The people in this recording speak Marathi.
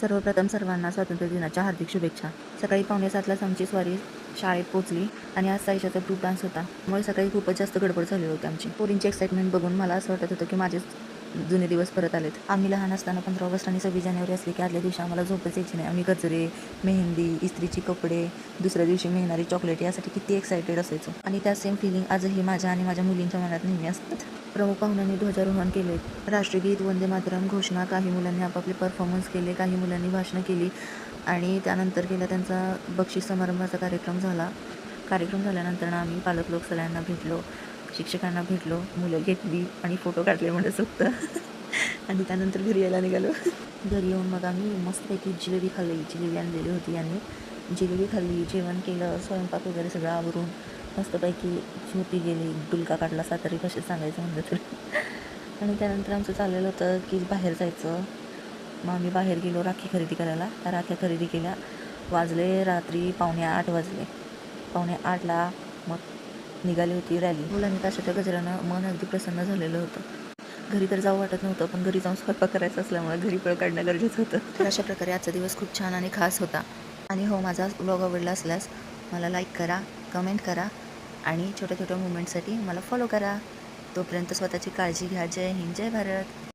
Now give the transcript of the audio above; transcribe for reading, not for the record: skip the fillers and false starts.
सर्वप्रथम सर्वांना स्वातंत्र्य दिनाच्या हार्दिक शुभेच्छा. सकाळी 6:45लाच आमची स्वारी शाळेत पोहोचली आणि आज साईशाचा ग्रुप डान्स होता. त्यामुळे सकाळी खूपच जास्त गडबड झाली होती आमची. पोरींची एक्साइटमेंट बघून मला असं वाटत होतं की माझेच जुने दिवस परत आलेत. आम्ही लहान असताना 15 ऑगस्ट आणि 26 जानेवारी असली की आदल्या दिवशी आम्हाला झोपच यायची नाही. आम्ही गजरे, मेहंदी, इस्त्रीची कपडे, दुसऱ्या दिवशी मिळणारी चॉकलेट यासाठी किती एक्सायटेड असायचो. आणि त्या सेम फिलिंग आजही माझ्या आणि माझ्या मुलींच्या मनात नेहमी असतात. प्रमुख पाहुण्यांनी ध्वजारोहण केले. राष्ट्रगीत, वंदे मातरम, घोषणा, काही मुलांनी आपापले परफॉर्मन्स केले, काही मुलांनी भाषणं केली आणि त्यानंतर केला त्यांचा बक्षीस समारंभाचा कार्यक्रम झाल्यानंतर आम्ही पालक लोक सगळ्यांना भेटलो, शिक्षकांना भेटलो, मुलं घेतली आणि फोटो काढले म्हणत होतं आणि त्यानंतर घरी यायला निघालो. घरी येऊन मग आम्ही मस्तपैकी जिलेबी खाल्ली. जिलेबी आणलेली होती आणि जिलेबी खाल्ली, जेवण केलं, स्वयंपाक वगैरे सगळं आवरून मस्तपैकी झोपी गेली. डुलका काढला सातारी भाषेत सांगायचं म्हणलं तर. आणि त्यानंतर आमचं चाललेलं होतं की बाहेर जायचं. मग आम्ही बाहेर गेलो राखी खरेदी करायला. त्या राख्या खरेदी केल्या. वाजले रात्री 7:45 वाजले. 7:45ला मग निघाली होती रॅली. मुलांनी ताशाच्या गजरानं मन अगदी प्रसन्न झालेलं होतं. घरी तर जाऊ वाटत नव्हतं, पण घरी जाऊन स्वयंपाक करायचा असल्यामुळे घरी पळ काढणं गरजेचं होतं. तर अशा प्रकारे आजचा दिवस खूप छान आणि खास होता. आणि हो, माझा ब्लॉग आवडला असल्यास मला लाईक करा, कमेंट करा आणि छोट्या छोट्या मुवमेंटसाठी मला फॉलो करा. तोपर्यंत स्वतःची काळजी घ्या. जय हिंद, जय भारत.